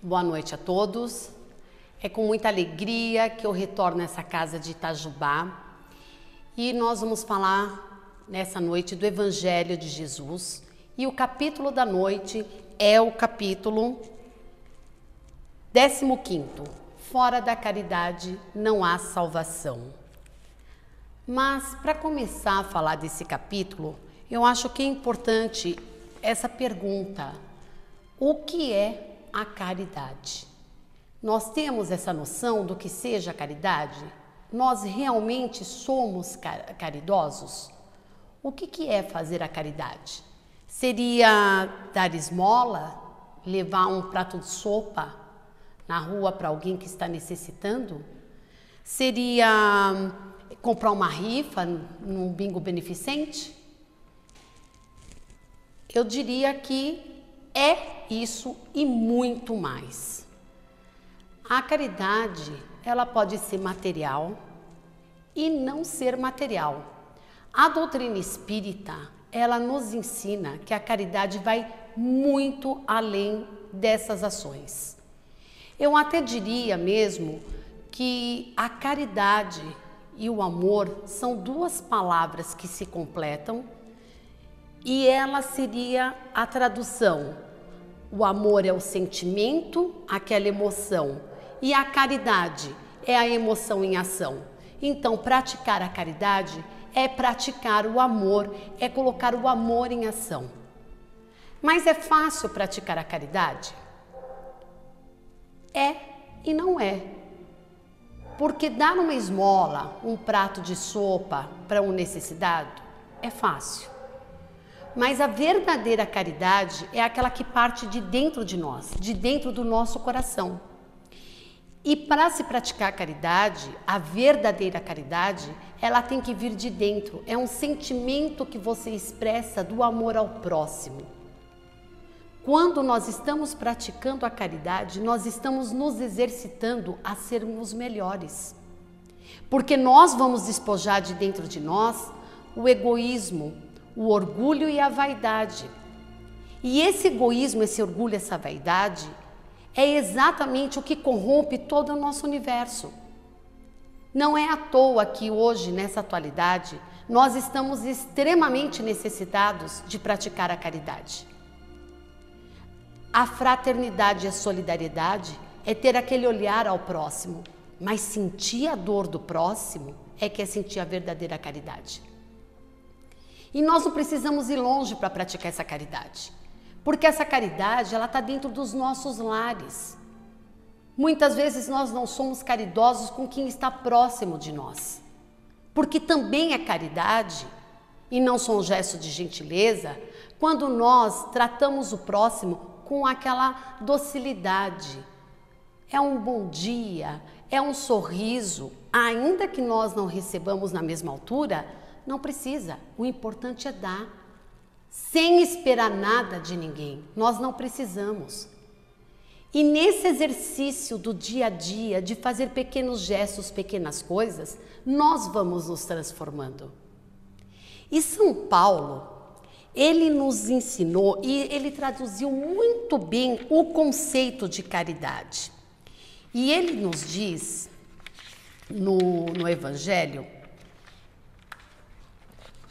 Boa noite a todos. É com muita alegria que eu retorno a essa casa de Itajubá e nós vamos falar nessa noite do Evangelho de Jesus. E o capítulo da noite é o capítulo 15º. Fora da caridade não há salvação. Mas para começar a falar desse capítulo, eu acho que é importante essa pergunta: o que é a caridade? Nós temos essa noção do que seja a caridade? Nós realmente somos caridosos? O que é fazer a caridade? Seria dar esmola? Levar um prato de sopa na rua para alguém que está necessitando? Seria comprar uma rifa num bingo beneficente? Eu diria que é isso e muito mais. A caridade, ela pode ser material e não ser material. A doutrina espírita, ela nos ensina que a caridade vai muito além dessas ações. Eu até diria mesmo que a caridade e o amor são duas palavras que se completam e ela seria a tradução. O amor é o sentimento, aquela emoção, e a caridade é a emoção em ação. Então, praticar a caridade é praticar o amor, é colocar o amor em ação. Mas é fácil praticar a caridade? É e não é. Porque dar uma esmola, um prato de sopa para um necessitado é fácil. Mas a verdadeira caridade é aquela que parte de dentro de nós, de dentro do nosso coração. E para se praticar a caridade, a verdadeira caridade, ela tem que vir de dentro. É um sentimento que você expressa do amor ao próximo. Quando nós estamos praticando a caridade, nós estamos nos exercitando a sermos melhores. Porque nós vamos despojar de dentro de nós o egoísmo, o orgulho e a vaidade. E esse egoísmo, esse orgulho, essa vaidade é exatamente o que corrompe todo o nosso universo. Não é à toa que hoje, nessa atualidade, nós estamos extremamente necessitados de praticar a caridade. A fraternidade e a solidariedade é ter aquele olhar ao próximo, mas sentir a dor do próximo é que é sentir a verdadeira caridade. E nós não precisamos ir longe para praticar essa caridade, porque essa caridade, ela está dentro dos nossos lares. Muitas vezes nós não somos caridosos com quem está próximo de nós, porque também é caridade, e não só um gesto de gentileza, quando nós tratamos o próximo com aquela docilidade. É um bom dia, é um sorriso, ainda que nós não recebamos na mesma altura, não precisa, o importante é dar, sem esperar nada de ninguém, nós não precisamos. E nesse exercício do dia a dia, de fazer pequenos gestos, pequenas coisas, nós vamos nos transformando. E São Paulo, ele nos ensinou e ele traduziu muito bem o conceito de caridade. E ele nos diz, no Evangelho,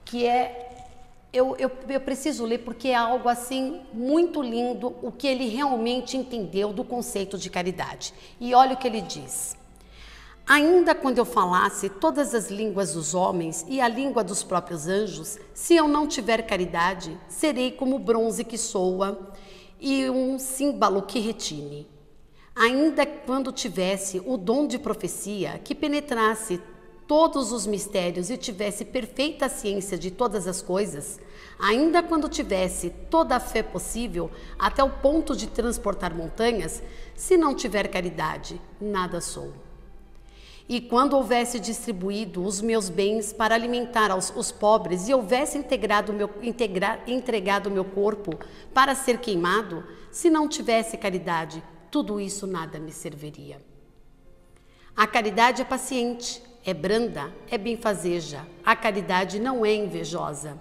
que eu preciso ler porque é algo assim muito lindo o que ele realmente entendeu do conceito de caridade. E olha o que ele diz: ainda quando eu falasse todas as línguas dos homens e a língua dos próprios anjos, se eu não tiver caridade, serei como o bronze que soa e um símbolo que retine. Ainda quando tivesse o dom de profecia, que penetrasse todos os mistérios e tivesse perfeita ciência de todas as coisas, ainda quando tivesse toda a fé possível, até o ponto de transportar montanhas, se não tiver caridade, nada sou. E quando houvesse distribuído os meus bens para alimentar os pobres e houvesse entregado o meu corpo para ser queimado, se não tivesse caridade, tudo isso nada me serviria. A caridade é paciente, é branda, é benfazeja. A caridade não é invejosa,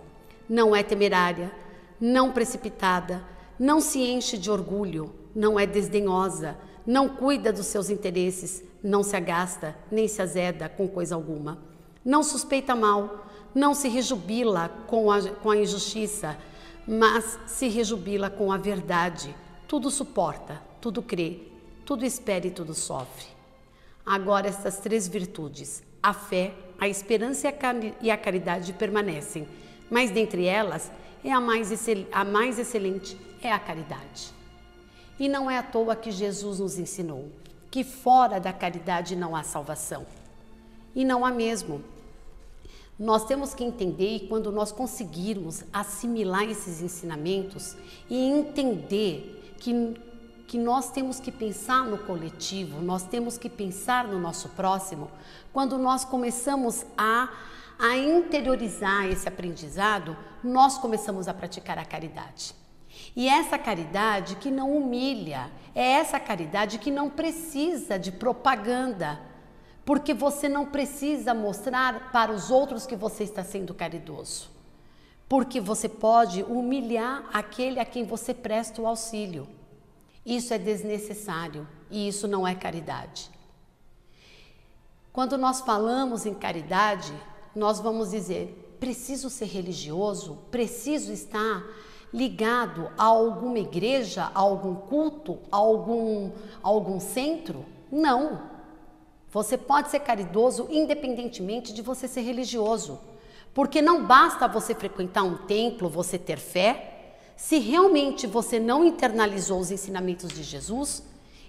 não é temerária, não precipitada, não se enche de orgulho, não é desdenhosa, não cuida dos seus interesses, não se agasta, nem se azeda com coisa alguma. Não suspeita mal, não se rejubila com a injustiça, mas se rejubila com a verdade. Tudo suporta, tudo crê, tudo espera e tudo sofre. Agora essas 3 virtudes, a fé, a esperança e a caridade permanecem, mas dentre elas, a mais excelente é a caridade. E não é à toa que Jesus nos ensinou que fora da caridade não há salvação. E não há mesmo. Nós temos que entender, e quando nós conseguirmos assimilar esses ensinamentos e entender que nós temos que pensar no coletivo, nós temos que pensar no nosso próximo, quando nós começamos a interiorizar esse aprendizado, nós começamos a praticar a caridade. E essa caridade que não humilha, é essa caridade que não precisa de propaganda, porque você não precisa mostrar para os outros que você está sendo caridoso, porque você pode humilhar aquele a quem você presta o auxílio. Isso é desnecessário e isso não é caridade. Quando nós falamos em caridade, nós vamos dizer, preciso ser religioso, preciso estar ligado a alguma igreja, a algum culto, a algum centro? Não. Você pode ser caridoso independentemente de você ser religioso. Porque não basta você frequentar um templo, você ter fé, se realmente você não internalizou os ensinamentos de Jesus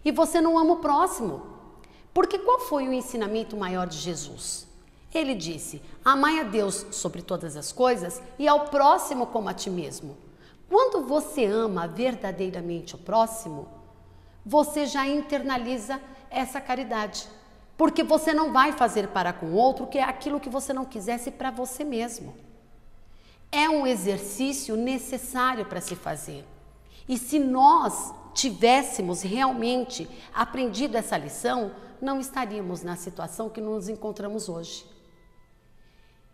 e você não ama o próximo. Porque qual foi o ensinamento maior de Jesus? Ele disse, amai a Deus sobre todas as coisas e ao próximo como a ti mesmo. Quando você ama verdadeiramente o próximo, você já internaliza essa caridade. Porque você não vai fazer para com o outro que é aquilo que você não quisesse para você mesmo. É um exercício necessário para se fazer. E se nós tivéssemos realmente aprendido essa lição, não estaríamos na situação que nos encontramos hoje.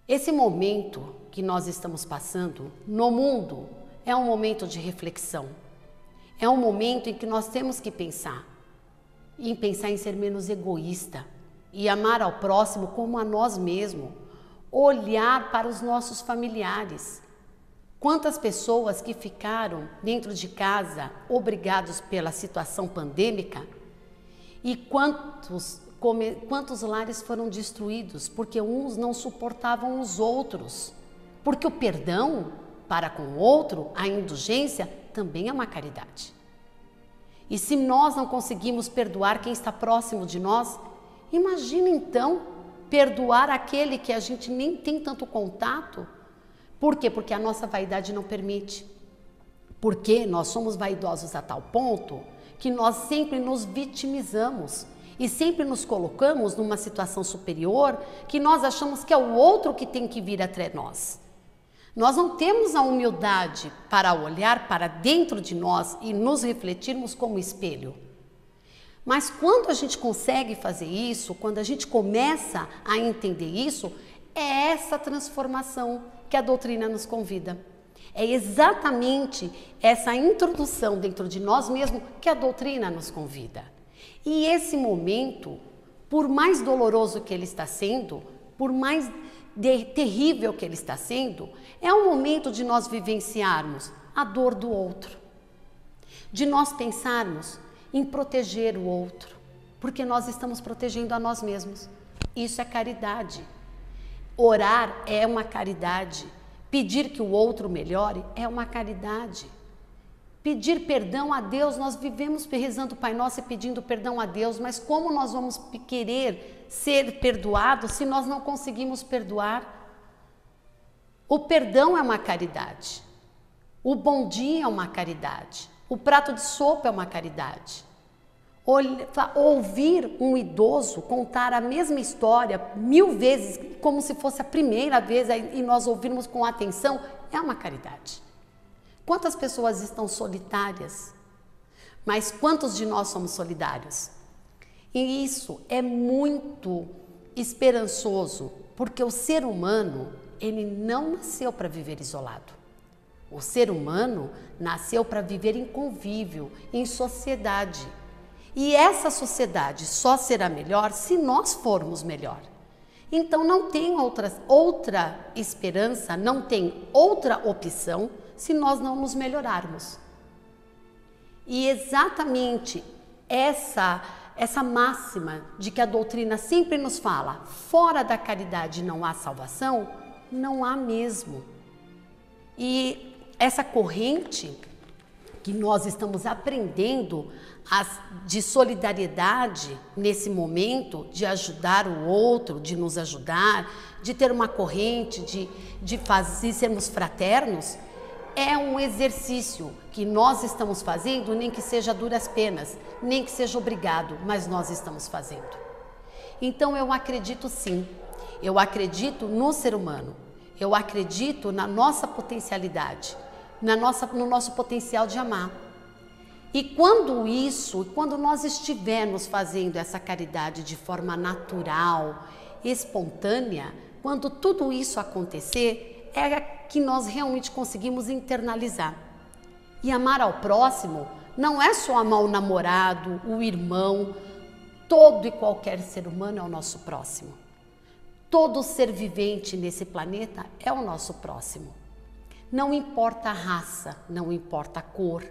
Esse momento que nós estamos passando no mundo é um momento de reflexão. É um momento em que nós temos que pensar em ser menos egoísta e amar ao próximo como a nós mesmos, olhar para os nossos familiares. Quantas pessoas que ficaram dentro de casa obrigados pela situação pandêmica e quantos lares foram destruídos porque uns não suportavam os outros, porque o perdão para com o outro, a indulgência, também é uma caridade. E se nós não conseguimos perdoar quem está próximo de nós, imagina então perdoar aquele que a gente nem tem tanto contato. Por quê? Porque a nossa vaidade não permite. Porque nós somos vaidosos a tal ponto que nós sempre nos vitimizamos e sempre nos colocamos numa situação superior que nós achamos que é o outro que tem que vir até nós. Nós não temos a humildade para olhar para dentro de nós e nos refletirmos como espelho. Mas quando a gente consegue fazer isso, quando a gente começa a entender isso, é essa transformação que a doutrina nos convida. É exatamente essa introdução dentro de nós mesmos que a doutrina nos convida. E esse momento, por mais doloroso que ele está sendo, por mais terrível que ele está sendo, é um momento de nós vivenciarmos a dor do outro, de nós pensarmos em proteger o outro, porque nós estamos protegendo a nós mesmos. Isso é caridade. Orar é uma caridade. Pedir que o outro melhore é uma caridade. Pedir perdão a Deus, nós vivemos rezando o Pai Nosso e pedindo perdão a Deus, mas como nós vamos querer ser perdoados se nós não conseguimos perdoar? O perdão é uma caridade. O bom dia é uma caridade. O prato de sopa é uma caridade. Ouvir um idoso contar a mesma história 1000 vezes, como se fosse a primeira vez, e nós ouvirmos com atenção, é uma caridade. Quantas pessoas estão solitárias? Mas quantos de nós somos solidários? E isso é muito esperançoso, porque o ser humano, ele não nasceu para viver isolado. O ser humano nasceu para viver em convívio, em sociedade. E essa sociedade só será melhor se nós formos melhor. Então não tem outra esperança, não tem outra opção se nós não nos melhorarmos. E exatamente essa máxima de que a doutrina sempre nos fala, fora da caridade não há salvação, não há mesmo. E essa corrente que nós estamos aprendendo de solidariedade nesse momento, de ajudar o outro, de nos ajudar, de ter uma corrente, de sermos fraternos, é um exercício que nós estamos fazendo, nem que seja a duras penas, nem que seja obrigado, mas nós estamos fazendo. Então eu acredito sim, eu acredito no ser humano, eu acredito na nossa potencialidade, no nosso potencial de amar. E quando nós estivermos fazendo essa caridade de forma natural, espontânea, quando tudo isso acontecer, é que nós realmente conseguimos internalizar. E amar ao próximo não é só amar o namorado, o irmão, todo e qualquer ser humano é o nosso próximo. Todo ser vivente nesse planeta é o nosso próximo. Não importa a raça, não importa a cor,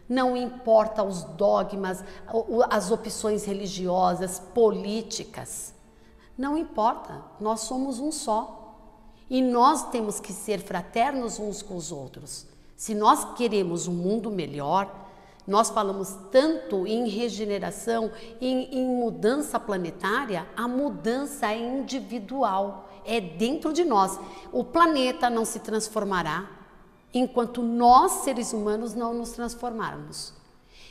não importa os dogmas, as opções religiosas, políticas. Não importa, nós somos um só. E nós temos que ser fraternos uns com os outros. Se nós queremos um mundo melhor, nós falamos tanto em regeneração, em mudança planetária, a mudança é individual, é dentro de nós. O planeta não se transformará enquanto nós, seres humanos, não nos transformarmos.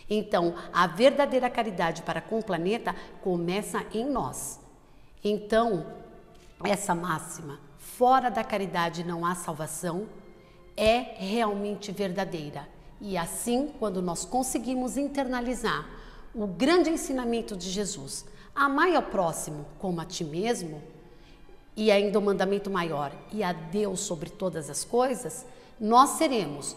Então, a verdadeira caridade para com o planeta começa em nós. Então, essa máxima, fora da caridade não há salvação, é realmente verdadeira. E assim, quando nós conseguimos internalizar o grande ensinamento de Jesus, amai ao próximo como a ti mesmo, e ainda o mandamento maior, e a Deus sobre todas as coisas, nós seremos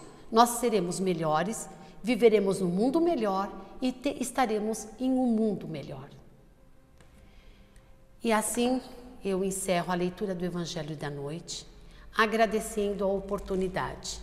melhores, viveremos num mundo melhor e estaremos em um mundo melhor. E assim eu encerro a leitura do Evangelho da noite, agradecendo a oportunidade